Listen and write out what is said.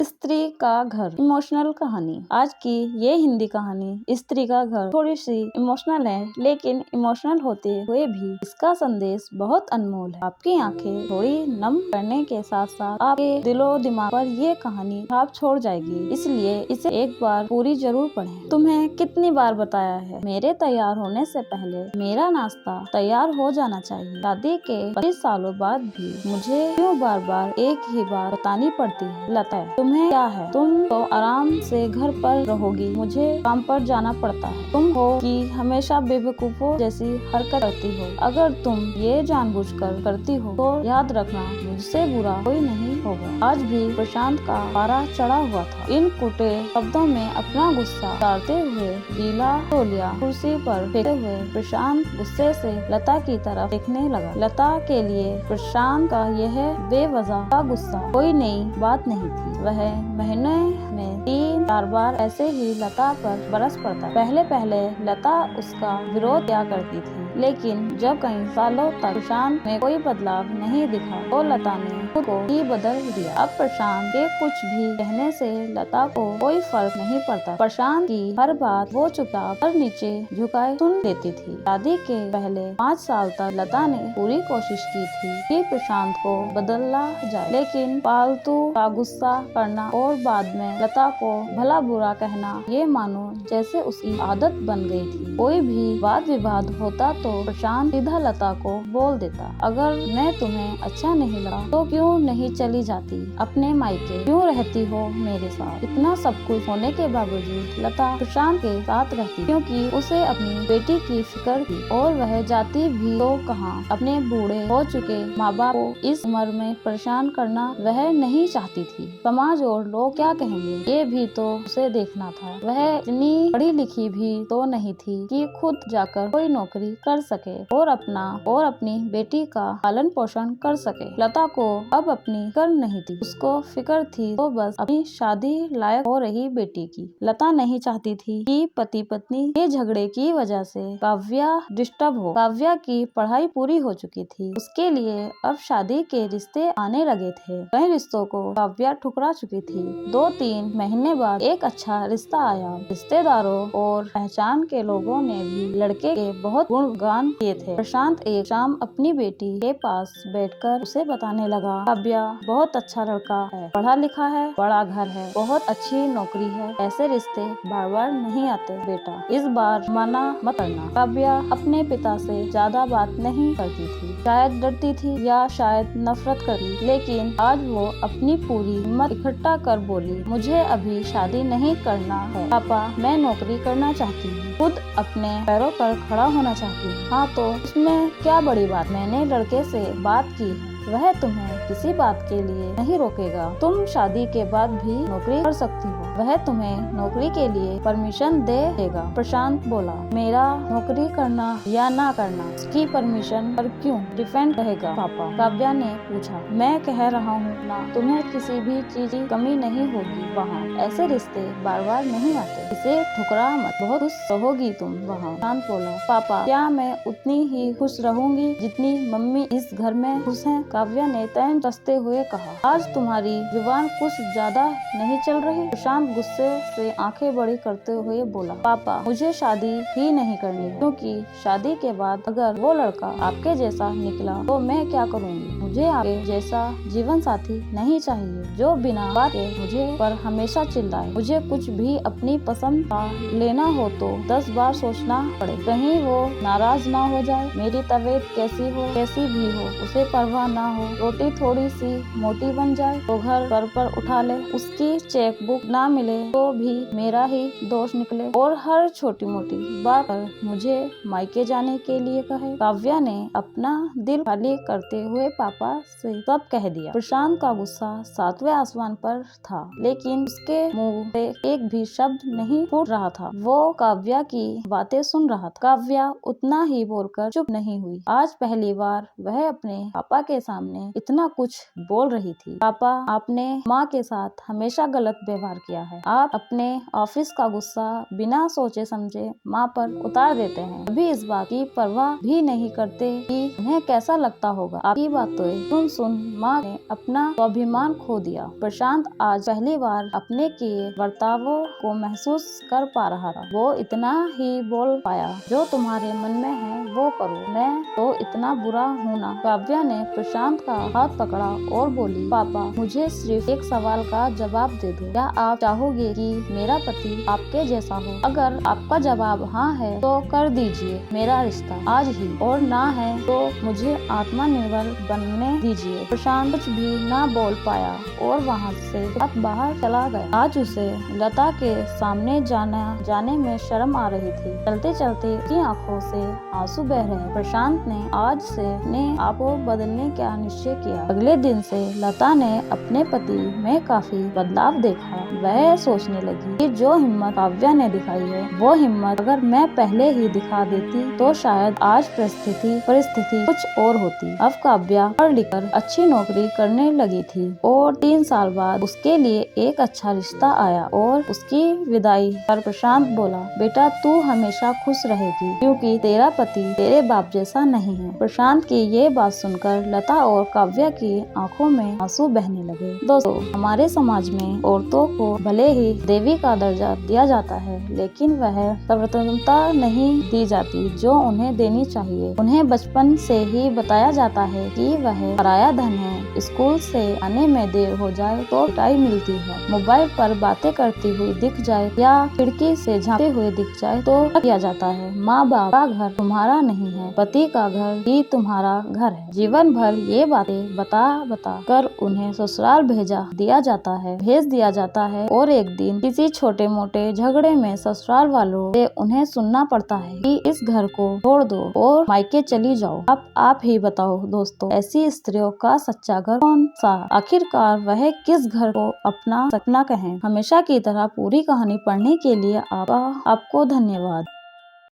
स्त्री का घर, इमोशनल कहानी। आज की ये हिंदी कहानी स्त्री का घर थोड़ी सी इमोशनल है, लेकिन इमोशनल होते हुए भी इसका संदेश बहुत अनमोल है। आपकी आंखें थोड़ी नम करने के साथ साथ आपके दिलो दिमाग पर ये कहानी छाप छोड़ जाएगी, इसलिए इसे एक बार पूरी जरूर पढ़ें। तुम्हें कितनी बार बताया है, मेरे तैयार होने से पहले मेरा नाश्ता तैयार हो जाना चाहिए। शादी के 25 सालों बाद भी मुझे क्यों बार बार एक ही बात बतानी पड़ती है। लता, तुम्हें क्या है? तुम तो आराम से घर पर रहोगी, मुझे काम पर जाना पड़ता है। तुम हो कि हमेशा बेवकूफों जैसी हरकत करती हो। अगर तुम ये जानबूझकर करती हो तो याद रखना, मुझसे बुरा कोई नहीं होगा। आज भी प्रशांत का पारा चढ़ा हुआ था। इन कुटे शब्दों में अपना गुस्सा उतारते हुए गीला तौलिया कुर्सी पर फेंकते हुए प्रशांत गुस्से से लता की तरफ देखने लगा। लता के लिए प्रशांत का यह बेवजह का गुस्सा कोई नई बात नहीं थी। वह महीने में 3-4 बार ऐसे ही लता पर बरस पड़ता। पहले पहले लता उसका विरोध किया करती थी, लेकिन जब कई सालों तक प्रशांत में कोई बदलाव नहीं दिखा तो लता ने खुद को ही बदल दिया। अब प्रशांत के कुछ भी कहने से लता को कोई फर्क नहीं पड़ता। प्रशांत की हर बात वो चुपचाप सर नीचे झुकाए सुन लेती थी। शादी के पहले 5 साल तक लता ने पूरी कोशिश की थी कि प्रशांत को बदला जाए, लेकिन फालतू का गुस्सा करना और बाद में लता को भला बुरा कहना, ये मानो जैसे उसकी आदत बन गई थी। कोई भी वाद विवाद होता तो प्रशांत सीधा लता को बोल देता, अगर मैं तुम्हें अच्छा नहीं लगा तो क्यों नहीं चली जाती अपने मायके, क्यों रहती हो मेरे साथ। इतना सब कुछ होने के बावजूद लता प्रशांत के साथ रहती, क्योंकि उसे अपनी बेटी की फिक्र थी और वह जाती भी तो कहाँ। अपने बूढ़े हो चुके माँ बाप को इस उम्र में परेशान करना वह नहीं चाहती थी। समाज और लोग क्या कहेंगे, ये भी तो उसे देखना था। वह इतनी पढ़ी लिखी भी तो नहीं थी कि खुद जाकर कोई नौकरी कर सके और अपना और अपनी बेटी का पालन पोषण कर सके। लता को अब अपनी फिक्र नहीं थी, उसको फिक्र थी तो बस अपनी शादी लायक हो रही बेटी की। लता नहीं चाहती थी कि पति पत्नी के झगड़े की वजह से काव्या डिस्टर्ब हो। काव्या की पढ़ाई पूरी हो चुकी थी, उसके लिए अब शादी के रिश्ते आने लगे थे। कई रिश्तों को काव्या ठुकरा चुकी थी। 2-3 महीने बाद एक अच्छा रिश्ता आया। रिश्तेदारों और पहचान के लोगों ने भी लड़के के बहुत गुणगान किए थे। प्रशांत एक शाम अपनी बेटी के पास बैठकर उसे बताने लगा, काव्या बहुत अच्छा लड़का है, पढ़ा लिखा है, बड़ा घर है, बहुत अच्छी नौकरी है। ऐसे रिश्ते बार बार नहीं आते बेटा, इस बार मना मत करना। काव्या अपने पिता से ज्यादा बात नहीं करती थी, शायद डरती थी या शायद नफरत करती, लेकिन आज वो अपनी पूरी हिम्मत इकट्ठा कर बोली, मुझे अभी शादी नहीं करना है पापा, मैं नौकरी करना चाहती हूँ, खुद अपने पैरों पर खड़ा होना चाहती हूँ। हाँ तो उसमें क्या बड़ी बात, मैंने लड़के से बात की है, वह तुम्हें किसी बात के लिए नहीं रोकेगा। तुम शादी के बाद भी नौकरी कर सकती हो, वह तुम्हें नौकरी के लिए परमिशन दे देगा। प्रशांत बोला, मेरा नौकरी करना या ना करना उसकी परमिशन पर क्यों डिपेंड रहेगा पापा। काव्या ने पूछा, मैं कह रहा हूँ ना, तुम्हें किसी भी चीज की कमी नहीं होगी वहाँ। ऐसे रिश्ते बार बार नहीं आते, इसे ठुकरा मत, बहुत खुश रहोगी तुम वहाँ। प्रशांत बोला, पापा क्या मैं उतनी ही खुश रहूंगी जितनी मम्मी इस घर में खुश हैं? काव्या ने तैन कसते हुए कहा, आज तुम्हारी जुबान कुछ ज्यादा नहीं चल रही? प्रशांत गुस्से से आंखें बड़ी करते हुए बोला, पापा मुझे शादी ही नहीं करनी है, क्योंकि शादी के बाद अगर वो लड़का आपके जैसा निकला तो मैं क्या करूँगी। मुझे आपके जैसा जीवन साथी नहीं चाहिए जो बिना बात के मुझे पर हमेशा चिल्लाए। मुझे कुछ भी अपनी पसंद का लेना हो तो 10 बार सोचना पड़े, कहीं वो नाराज ना हो जाए। मेरी तबीयत कैसी भी हो उसे परवाह ना हो, रोटी थोड़ी सी मोटी बन जाए तो घर सर पर उठा ले, उसकी चेकबुक ना मिले तो भी मेरा ही दोष निकले, और हर छोटी मोटी बात पर मुझे मायके जाने के लिए कहे। काव्या ने अपना दिल खाली करते हुए पापा से सब कह दिया। प्रशांत का गुस्सा 7वें आसमान पर था, लेकिन उसके मुंह से एक भी शब्द नहीं फूट रहा था। वो काव्या की बातें सुन रहा था। काव्या उतना ही बोलकर चुप नहीं हुई। आज पहली बार वह अपने पापा के सामने इतना कुछ बोल रही थी। पापा, आपने माँ के साथ हमेशा गलत व्यवहार किया है। आप अपने ऑफिस का गुस्सा बिना सोचे समझे माँ पर उतार देते हैं। अभी इस बात की परवाह भी नहीं करते कि उन्हें कैसा लगता होगा। आपकी बातें सुन सुन माँ ने अपना स्वाभिमान खो दिया। प्रशांत आज पहली बार अपने किए बर्तावों को महसूस कर पा रहा था। वो इतना ही बोल पाया, जो तुम्हारे मन में है वो करो, मैं तो इतना बुरा हूँ ना। काव्या ने प्रशांत का हाथ पकड़ा और बोली, पापा, मुझे सिर्फ एक सवाल का जवाब दे दो। क्या आप चाहोगे कि मेरा पति आपके जैसा हो? अगर आपका जवाब हाँ है तो कर दीजिए मेरा रिश्ता आज ही, और ना है तो मुझे आत्मनिर्भर बनने दीजिए। प्रशांत कुछ भी ना बोल पाया और वहाँ से बाहर चला गया। आज उसे लता के सामने जाने में शर्म आ रही थी। चलते चलते उसकी आंखों से आंसू बह रहे। प्रशांत ने आज से अपने आप को बदलने का निश्चय किया। अगले दिन से लता ने अपने पति में काफी बदलाव देखा। वह सोचने लगी कि जो हिम्मत काव्या ने दिखाई है, वो हिम्मत अगर मैं पहले ही दिखा देती तो शायद आज परिस्थिति कुछ और होती। अब काव्या पढ़ लिख कर अच्छी नौकरी करने लगी थी और 3 साल बाद उसके लिए एक अच्छा रिश्ता आया और उसकी विदाई पर प्रशांत बोला, बेटा तू हमेशा खुश रहेगी क्योंकि तेरा पति तेरे बाप जैसा नहीं है। प्रशांत की ये बात सुनकर लता और काव्या की आंखों में आंसू बहने लगे। दोस्तों, हमारे समाज में औरतों को भले ही देवी का दर्जा दिया जाता है, लेकिन वह स्वतंत्रता नहीं दी जाती जो उन्हें देनी चाहिए। उन्हें बचपन से ही बताया जाता है कि वह पराया धन है। स्कूल से आने में देर हो जाए तो पिटाई मिलती है। मोबाइल पर बातें करती हुई दिख जाए या खिड़की से झांकते हुए दिख जाए तो किया जाता है। माँ बाप का घर तुम्हारा नहीं है, पति का घर ही तुम्हारा घर है। जीवन भर ये बातें बता कर उन्हें ससुराल भेज दिया जाता है और एक दिन किसी छोटे मोटे झगड़े में ससुराल वालों से उन्हें सुनना पड़ता है कि इस घर को छोड़ दो और मायके चली जाओ। अब आप ही बताओ दोस्तों, ऐसी स्त्रियों का सच्चा घर कौन सा? आखिरकार वह किस घर को अपना सपना कहें? हमेशा की तरह पूरी कहानी पढ़ने के लिए आपको धन्यवाद।